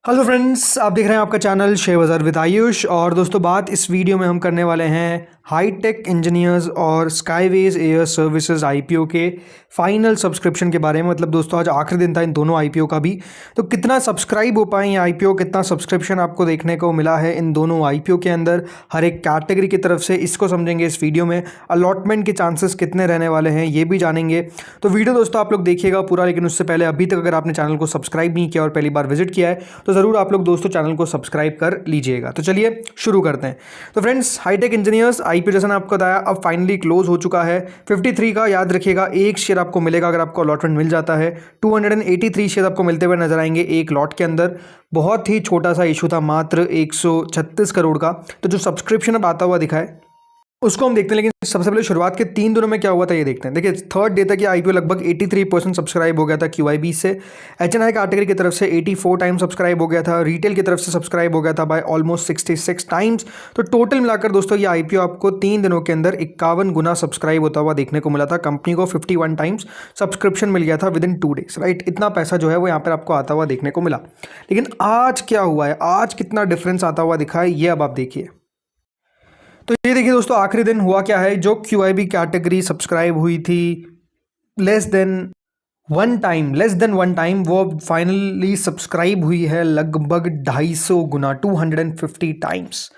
Hello friends, आप देख रहे हैं आपका चैनल शेयर बाज़ार विद आयुष। और दोस्तों, बात इस वीडियो में हम करने वाले हैं हाईटेक इंजीनियर्स और स्काईवेज एयर सर्विसेज आईपीओ के फाइनल सब्सक्रिप्शन के बारे में। मतलब दोस्तों, आज आखिरी दिन था इन दोनों आईपीओ का भी, तो कितना सब्सक्राइब हो पाए ये आईपीओ, कितना सब्सक्रिप्शन आपको देखने को मिला है इन दोनों आईपीओ के अंदर हर एक कैटेगरी की तरफ से, इसको समझेंगे इस वीडियो में। अलॉटमेंट के चांसेस कितने रहने वाले हैं ये भी जानेंगे। तो वीडियो दोस्तों आप लोग देखिएगा पूरा, लेकिन उससे पहले अभी तक अगर आपने चैनल को सब्सक्राइब नहीं किया और पहली बार विजिट किया है तो ज़रूर आप लोग दोस्तों चैनल को सब्सक्राइब कर लीजिएगा। तो चलिए शुरू करते हैं। तो फ्रेंड्स, हाईटेक इंजीनियर्स आईपीओ जैसा आपको बताया अब फाइनली क्लोज हो चुका है। 53 का याद रखिएगा एक शेयर आपको मिलेगा अगर आपको अलॉटमेंट मिल जाता है। 283 शेयर आपको मिलते हुए नजर आएंगे एक लॉट के अंदर। बहुत ही छोटा सा इशू था, मात्र 136 करोड़ का। तो जो सब्सक्रिप्शन अब आता हुआ दिखा है उसको हम देखते हैं, लेकिन सबसे पहले शुरुआत के 3 दिनों में क्या हुआ था ये देखते हैं। देखिए, थर्ड डे तक ये आईपीओ लगभग 83% सब्सक्राइब हो गया था क्यूआईबी से। एचएनआई कैटेगरी की तरफ से 84 टाइम्स सब्सक्राइब हो गया था। रिटेल की तरफ से सब्सक्राइब हो गया था बाय ऑलमोस्ट 66 टाइम्स। तो टोटल मिलाकर दोस्तों ये आईपीओ आपको 3 दिनों के अंदर 51 गुना सब्सक्राइब होता हुआ देखने को मिला था। कंपनी को 51 टाइम्स सब्सक्रिप्शन मिल गया था विद इन 2 डेज, राइट। इतना पैसा जो है वो यहाँ पर आपको आता हुआ देखने को मिला। लेकिन आज क्या हुआ है, आज कितना डिफरेंस आता हुआ दिखा है ये अब आप देखिए। तो ये देखिए दोस्तों, आखिरी दिन हुआ क्या है। जो क्यूआईबी कैटेगरी सब्सक्राइब हुई थी लेस देन वन टाइम, वो फाइनली सब्सक्राइब हुई है लगभग 250 गुना, 250 टाइम्स।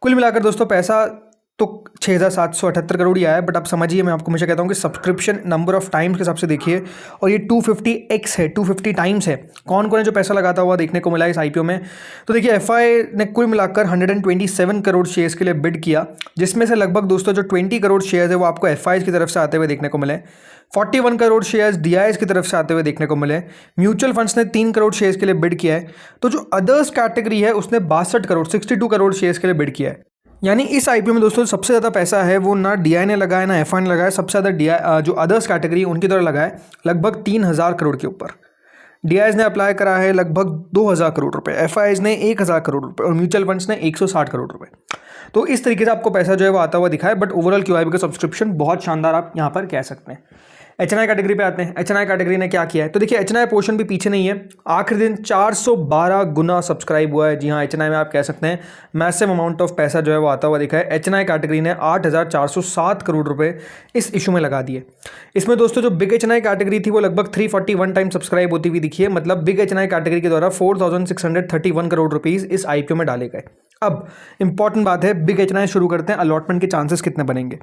कुल मिलाकर दोस्तों पैसा तो 6,778 करोड़ ही आया है। बट आप समझिए, मैं आपको हमेशा कहता हूँ कि सब्सक्रिप्शन नंबर ऑफ टाइम्स के हिसाब से देखिए, और ये 250x है, 250 टाइम्स है। कौन कौन है जो पैसा लगाता हुआ देखने को मिला इस आईपीओ में। तो देखिए, एफआई ने कुल मिलाकर 127 करोड़ शेयर्स के लिए बिड किया, जिसमें से लगभग दोस्तों जो 20 करोड़ शेयर्स है वो आपको एफआई की तरफ से आते हुए देखने को मिले। 41 करोड़ शेयर्स डीआईएस की तरफ से आते हुए देखने को मिले। म्यूचुअल फंड्स ने 3 करोड़ शेयर्स के लिए बिड किया है। तो जो अदर्स कैटेगरी है उसने 62 करोड़ शेयर्स के लिए बिड किया है। यानी इस आईपीओ में दोस्तों सबसे ज़्यादा पैसा है वो ना डीआई ने लगाया ना एफआई ने लगाया। सबसे ज़्यादा डीआई जो अदर्स कैटेगरी उनकी तरह लगाया है, लगभग 3,000 करोड़ के ऊपर। डीआईएस ने अप्लाई करा है लगभग 2,000 करोड़ रुपए, एफआईज ने 1,000 करोड़ रुपए और म्यूचुअल फंड्स ने 160 करोड़ रुपए। तो इस तरीके से आपको पैसा जो है वो आता हुआ दिखा है। बट ओवरऑल क्यूआईबी का सब्सक्रिप्शन बहुत शानदार आप यहाँ पर कह सकते हैं। एचएनआई कैटेगरी पे आते हैं। एचएनआई कैटेगरी ने क्या किया है, तो देखिए एचएनआई पोर्शन भी पीछे नहीं है। आखिरी दिन 412 गुना सब्सक्राइब हुआ है। जी हाँ, एचएनआई में आप कह सकते हैं मैसिव अमाउंट ऑफ पैसा जो है वो आता हुआ दिखा है। एचएनआई कैटेगरी ने 8,407 करोड़ रुपए इस इशू में लगा दिए। इसमें दोस्तों जो बिग एचएनआई कैटेगरी थी वो लगभग 341 टाइम सब्सक्राइब होती हुई दिखी है। मतलब बिग एचएनआई कैटेगरी के द्वारा 4,631 करोड़ रुपीज इस आईपीओ में डाले गए। अब इंपॉर्टेंट बात है, बिग एचएनआई शुरू करते हैं। अलॉटमेंट के चांसेस कितने बनेंगे।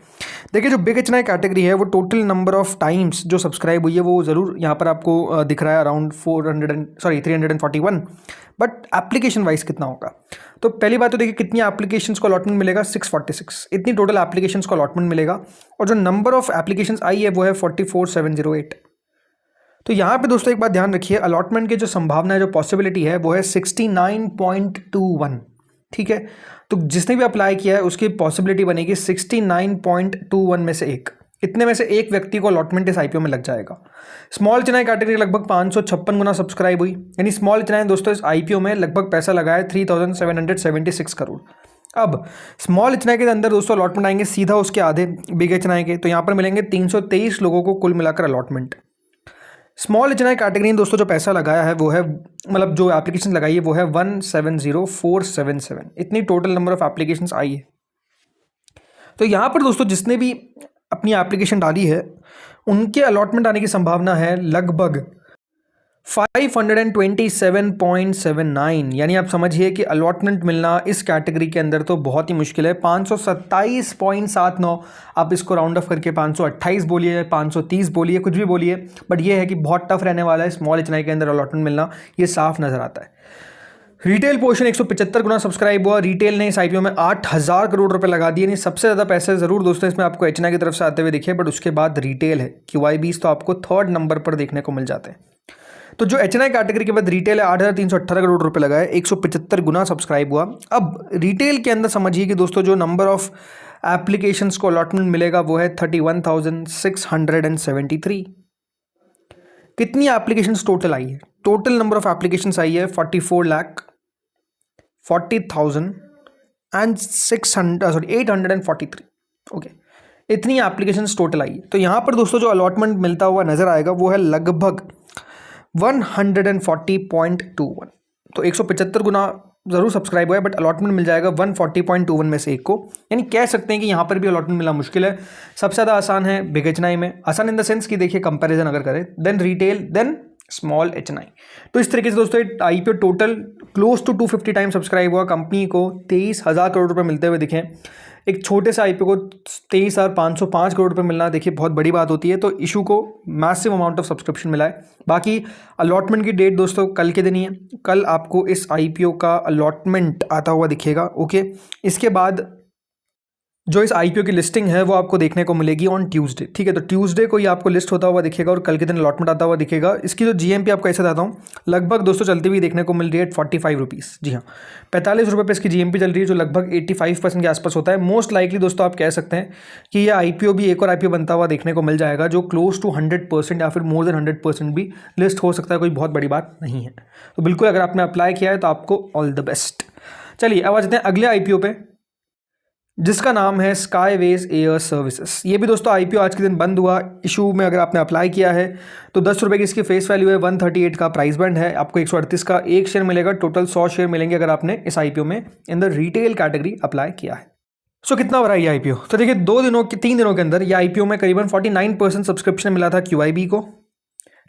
देखिए, जो बिग एचएनआई कैटेगरी है वो टोटल नंबर ऑफ टाइम्स जो सब्सक्राइब हुई है वो ज़रूर यहाँ पर आपको दिख रहा है अराउंड 341। बट एप्लीकेशन वाइज कितना होगा, तो पहली बात तो देखिए कितनी एप्लीकेशंस को अलॉटमेंट मिलेगा, 646 इतनी टोटल एप्लीकेशंस को अलॉटमेंट मिलेगा। और जो नंबर ऑफ एप्लीकेशंस आई है वो है 44,708। तो यहाँ पे दोस्तों एक बात ध्यान रखिए, अलॉटमेंट की जो संभावना है, जो पॉसिबिलिटी है वो है 69.21। ठीक है, तो जिसने भी अप्लाई किया है उसकी पॉसिबिलिटी बनेगी 69.21 में से एक। इतने में से एक व्यक्ति को अलॉटमेंट इस आईपीओ में लग जाएगा। स्मॉल एचएनआई कैटेगरी लगभग 556 गुना सब्सक्राइब हुई। यानी स्मॉल एचएनआई दोस्तों इस आईपीओ में लगभग पैसा लगाया 3,776 करोड़। अब स्मॉल एचएनआई के अंदर दोस्तों अलॉटमेंट आएंगे सीधा उसके आधे बिग एचएनआई के। तो यहाँ पर मिलेंगे 323 लोगों को कुल मिलाकर अलॉटमेंट। स्मॉल एचएनआई कैटेगरी दोस्तों जो पैसा लगाया है वो है, मतलब जो एप्लीकेशन लगाई है वो है 170,477। इतनी टोटल नंबर ऑफ एप्लीकेशन आई है। तो यहाँ पर दोस्तों जिसने भी अपनी एप्लीकेशन डाली है उनके अलॉटमेंट आने की संभावना है लगभग 527.79। यानी आप समझिए कि अलॉटमेंट मिलना इस कैटेगरी के अंदर तो बहुत ही मुश्किल है। 527.79, आप इसको राउंड ऑफ करके 528 बोलिए, 530 बोलिए, कुछ भी बोलिए, बट ये है कि बहुत टफ रहने वाला है स्मॉल एचएनआई के अंदर अलॉटमेंट मिलना, ये साफ नजर आता है। रिटेल पोर्शन 175 गुना सब्सक्राइब हुआ। रिटेल ने इस आईपीओ में 8,000 करोड़ रुपए लगा दिए। नहीं, सबसे ज़्यादा पैसे ज़रूर दोस्तों इसमें आपको एचएनआई की तरफ से आते हुए दिखे, बट उसके बाद रिटेल है। क्यूआईबीज तो आपको थर्ड नंबर पर देखने को मिल जाते हैं। तो जो एचएनआई कैटेगरी के बाद रिटेल है, 8,318 करोड़ रुपए लगाए, 175 गुना सब्सक्राइब हुआ। अब रिटेल के अंदर समझिए कि दोस्तों जो नंबर ऑफ एप्लीकेशंस को अलॉटमेंट मिलेगा वो है 31,673। कितनी एप्लीकेशंस टोटल आई है, टोटल नंबर ऑफ एप्लीकेशंस आई है 44,40,843। ओके, इतनी एप्लीकेशंस टोटल आई है। तो यहाँ पर दोस्तों जो अलॉटमेंट मिलता हुआ नजर आएगा वो है लगभग 140.21। तो 175 गुना ज़रूर सब्सक्राइब हुआ है, बट अलॉटमेंट मिल जाएगा 140.21 में से एक को। यानी कह सकते हैं कि यहाँ पर भी अलॉटमेंट मिलना मुश्किल है। सबसे ज़्यादा आसान है बिग एच&आई में, आसान इन द सेंस कि देखिए कंपैरिजन अगर करें, देन रिटेल, देन स्मॉल एच&आई। तो इस तरीके से दोस्तों IPO total close to 250 time subscribe हुआ, कंपनी को 23,000 करोड़ रुपए मिलते हुए दिखे। एक छोटे से आईपीओ को 23,505 करोड़ रुपए मिलना देखिए बहुत बड़ी बात होती है। तो इशू को मैसिव अमाउंट ऑफ सब्सक्रिप्शन मिला है। बाकी अलॉटमेंट की डेट दोस्तों कल के दिन ही है, कल आपको इस आईपीओ का अलॉटमेंट आता हुआ दिखेगा। ओके, इसके बाद जो इस आईपीओ की लिस्टिंग है वो आपको देखने को मिलेगी ऑन ट्यूसडे। ठीक है, तो ट्यूसडे को ये आपको लिस्ट होता हुआ दिखेगा और कल के दिन अलॉटमेंट आता हुआ दिखेगा। इसकी जो जीएमपी आपको ऐसे बताता हूँ, लगभग दोस्तों चलती हुई देखने को मिल रही है 45 रुपीज़। जी हाँ, 45 रुपये पे इसकी जीएमपी चल रही है, जो लगभग 85% के आसपास होता है। मोस्ट लाइकली दोस्तों आप कह सकते हैं कि ये आईपीओ भी एक और आईपीओ बनता हुआ देखने को मिल जाएगा, जो क्लोज टू 100% या फिर मोर देन 100% भी लिस्ट हो सकता है। कोई बहुत बड़ी बात नहीं है। तो बिल्कुल अगर आपने अप्लाई किया है तो आपको ऑल द बेस्ट। चलिए अब आ जाते हैं अगले आईपीओ पे, जिसका नाम है स्काईवेज एयर सर्विसेज। ये भी दोस्तों आईपीओ आज के दिन बंद हुआ। इशू में अगर आपने अप्लाई किया है तो 10 रुपये की इसकी फेस वैल्यू है, 138 का प्राइस बैंड है, आपको 138 का एक शेयर मिलेगा। टोटल 100 शेयर मिलेंगे अगर आपने इस आईपीओ में in the retail category apply किया है। सो कितना भरा ये आईपीओ? तो देखिए 3 दिनों के अंदर ये आईपीओ में करीबन 49% सब्सक्रिप्शन मिला था क्यूआईबी को।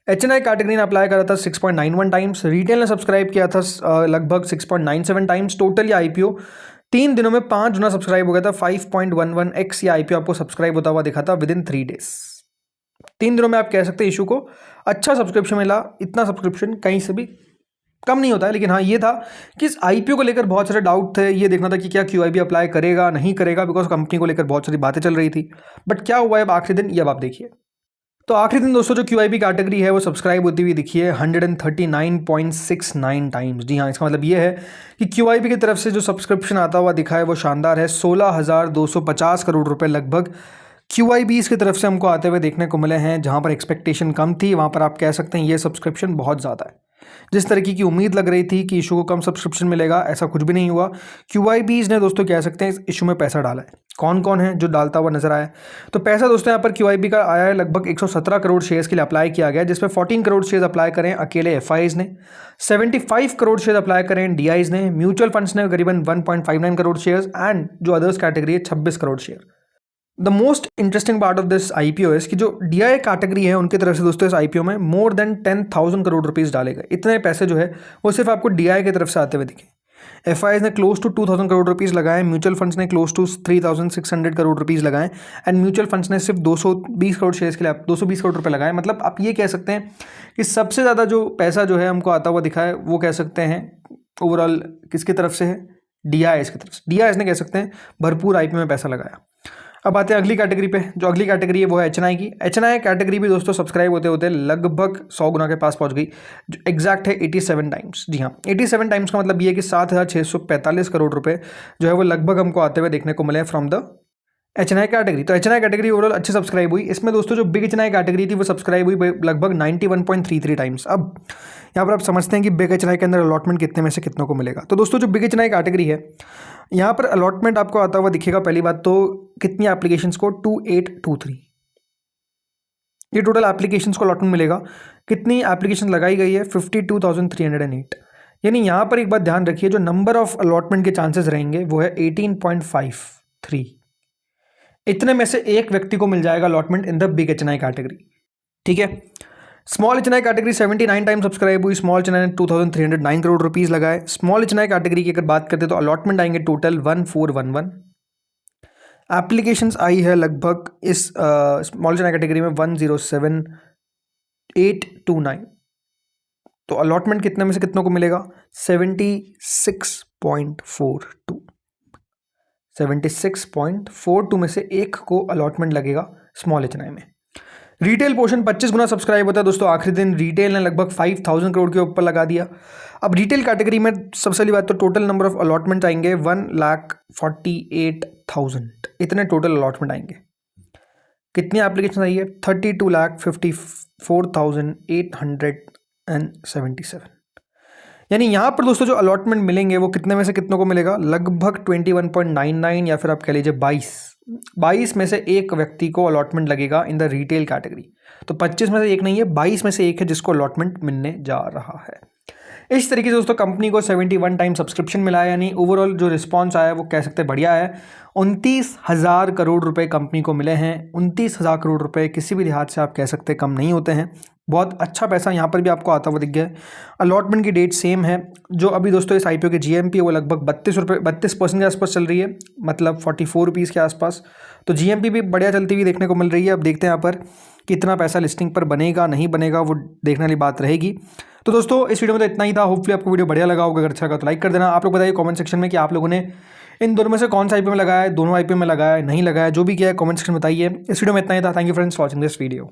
एच&आई कैटेगरी ने अप्लाई करा था 6.91 टाइम्स, रिटेल ने सब्सक्राइब किया था लगभग 6.97 टाइम्स। टोटल ये आईपीओ 3 दिनों में 5 गुना सब्सक्राइब हो गया था। 5.11x ये आईपीओ आपको सब्सक्राइब होता हुआ दिखा था विद इन 3 डेज। 3 दिनों में आप कह सकते हैं इशू को अच्छा सब्सक्रिप्शन मिला। इतना सब्सक्रिप्शन कहीं से भी कम नहीं होता है, लेकिन हाँ ये था कि इस आईपीओ को लेकर बहुत सारे डाउट थे। ये देखना था कि क्या क्यूआईबी अप्लाई करेगा नहीं करेगा, बिकॉज कंपनी को लेकर बहुत सारी बातें चल रही थी। बट क्या हुआ है अब आखिरी दिन, ये अब आप देखिए। तो आखिरी दिन दोस्तों जो क्यूआईबी कैटेगरी है वो सब्सक्राइब होती हुई दिखी है 139.69 टाइम्स। जी हाँ, इसका मतलब ये है कि क्यूआईबी की तरफ से जो सब्सक्रिप्शन आता हुआ दिखा है वो शानदार है। 16,250 करोड़ रुपए लगभग क्यूआईबी की तरफ से हमको आते हुए देखने को मिले हैं। जहाँ पर एक्सपेक्टेशन कम थी वहाँ पर आप कह सकते हैं ये सब्सक्रिप्शन बहुत ज़्यादा है। जिस तरीके की उम्मीद लग रही थी कि इशू को कम सब्सक्रिप्शन मिलेगा, ऐसा कुछ भी नहीं हुआ। क्यूआईबीज ने दोस्तों कह सकते हैं इस इशू में पैसा डाला है। कौन कौन है जो डालता हुआ नजर आया? तो पैसा दोस्तों यहाँ पर क्यूआईबी का आया है लगभग 117 करोड़ शेयर्स के लिए अप्लाई किया गया, जिसमें 14 करोड़ शेयर्स अप्लाई करें अकेले एफआईज ने, 75 करोड़ शेयर अप्लाई करें डीआईज ने, म्यूचुअल फंड्स ने करीबन 1.59 करोड़ शेयर्स, एंड जो अदर्स कैटेगरी है 26 crore share. The most interesting part of this IPO is कि जो डीआई कैटेगरी है उनकी तरफ से दोस्तों इस आईपीओ में मोर देन 10,000 करोड़ रुपीस डाले गए। इतने पैसे जो है वो सिर्फ आपको डीआई की तरफ से आते हुए दिखे। एफआईज ने क्लोज टू 2,000 करोड़ रुपीस लगाए, म्यूचुअल फंड्स ने क्लोज टू 3,600 करोड़ रुपीस लगाए, एंड म्यूचुअल फंड्स ने सिर्फ 220 करोड़ शेयर्स के लिए 220 करोड़ रुपए लगाए। मतलब आप ये कह सकते हैं कि सबसे ज़्यादा जो पैसा जो है हमको आता हुआ दिखा है वो कह सकते हैं ओवरऑल किसकी तरफ से है? डीआईएस की तरफ से। डीआईएस ने कह सकते हैं भरपूर आईपीओ में पैसा लगाया। अब आते हैं अगली कैटेगरी पे। जो अगली कैटेगरी है वो है एच&आई की। एच&आई कैटेगरी भी दोस्तों सब्सक्राइब होते होते लगभग 100 गुना के पास पहुंच गई, जो एग्जैक्ट है 87 टाइम्स। जी हाँ, 87 टाइम्स का मतलब ये है कि 7,645 करोड़ रुपए जो है वो लगभग हमको आते हुए देखने को मिले फ्रॉम द एच&आई कैटेगरी। तो एच&आई कैटेगरी ओवरऑल अच्छी सब्सक्राइब हुई। इसमें दोस्तों जो बिग एच&आई कैटेगरी थी वो सब्सक्राइब हुई लगभग 91.33 टाइम्स। अब यहाँ पर आप समझते हैं कि बिग एच&आई के अंदर अलॉटमेंट कितने में से कितनों को मिलेगा। तो दोस्तों जो बिग एच&आई कैटेगरी है यहाँ पर अलॉटमेंट आपको आता हुआ दिखेगा। पहली बात तो कितनी एप्लीकेशंस को 2823, ये टोटल एप्लीकेशंस को अलॉटमेंट मिलेगा। कितनी एप्लीकेशन लगाई गई है? 52,308। यानी यहाँ पर एक बात ध्यान रखिए, जो नंबर ऑफ अलॉटमेंट के चांसेस रहेंगे वो है 18.53। इतने में से एक व्यक्ति को मिल जाएगा allotment in the big HNI category. ठीक है, small HNI category 79 time subscribe हुई। स्मॉल एच&आई ने 2,309 करोड़ रुपीस लगाए। स्मॉल एच&आई कैटेगरी की अगर बात करते तो अलॉटमेंट आएंगे टोटल 1411। एप्लीकेशंस आई है लगभग इस स्मॉल एच&आई कैटेगरी में 107,829। तो अलॉटमेंट कितने में से कितनों को मिलेगा? 76.42। 76.42 में से एक को अलॉटमेंट लगेगा स्मॉल एच&आई में। रिटेल पोर्शन 25 गुना सब्सक्राइब होता है दोस्तों। आखिरी दिन रिटेल ने लगभग 5,000 करोड़ के ऊपर लगा दिया। अब रिटेल कैटेगरी में सबसे पहली बात तो टोटल नंबर ऑफ अलॉटमेंट आएंगे 1,48,000। इतने टोटल अलॉटमेंट आएंगे। कितनी एप्लीकेशन आई है? 32,54,877। यानी यहाँ पर दोस्तों जो अलॉटमेंट मिलेंगे वो कितने में से कितनों को मिलेगा? लगभग 21.99 या फिर आप कह लीजिए 22 में से एक व्यक्ति को अलॉटमेंट लगेगा इन द रिटेल कैटेगरी। तो 25 में से एक नहीं है, 22 में से एक है जिसको अलॉटमेंट मिलने जा रहा है। इस तरीके से दोस्तों कंपनी को 71 टाइम सब्सक्रिप्शन मिला है, यानी ओवरऑल जो रिस्पांस आया है वो कह सकते हैं बढ़िया है। 29,000 करोड़ रुपए कंपनी को मिले हैं। 29,000 करोड़ रुपए किसी भी लिहाज से आप कह सकते हैं कम नहीं होते हैं। बहुत अच्छा पैसा यहाँ पर भी आपको आता हुआ दिख गया है। अलॉटमेंट की डेट सेम है। जो अभी दोस्तों इस आईपीओ की जीएमपी है वो लगभग 32% के आसपास चल रही है, मतलब 44 रुपीज़ के आसपास। तो जीएमपी भी बढ़िया चलती हुई देखने को मिल रही है। अब देखते हैं यहाँ पर कितना पैसा लिस्टिंग पर बनेगा नहीं बनेगा, वो देखने वाली बात रहेगी। तो दोस्तों इस वीडियो में तो इतना ही था। होपफुली आपको वीडियो बढ़िया लगा होगा। अगर अच्छा लगा तो लाइक कर देना। आप लोग बताइए कमेंट सेक्शन में कि आप लोगों ने इन दोनों में से कौन सा आईपीओ में लगाया है, दोनों आईपीओ में लगाया है, नहीं लगाया, जो भी किया है कमेंट सेक्शन में बताइए। इस वीडियो में इतना ही था। Thank you friends for watching this video.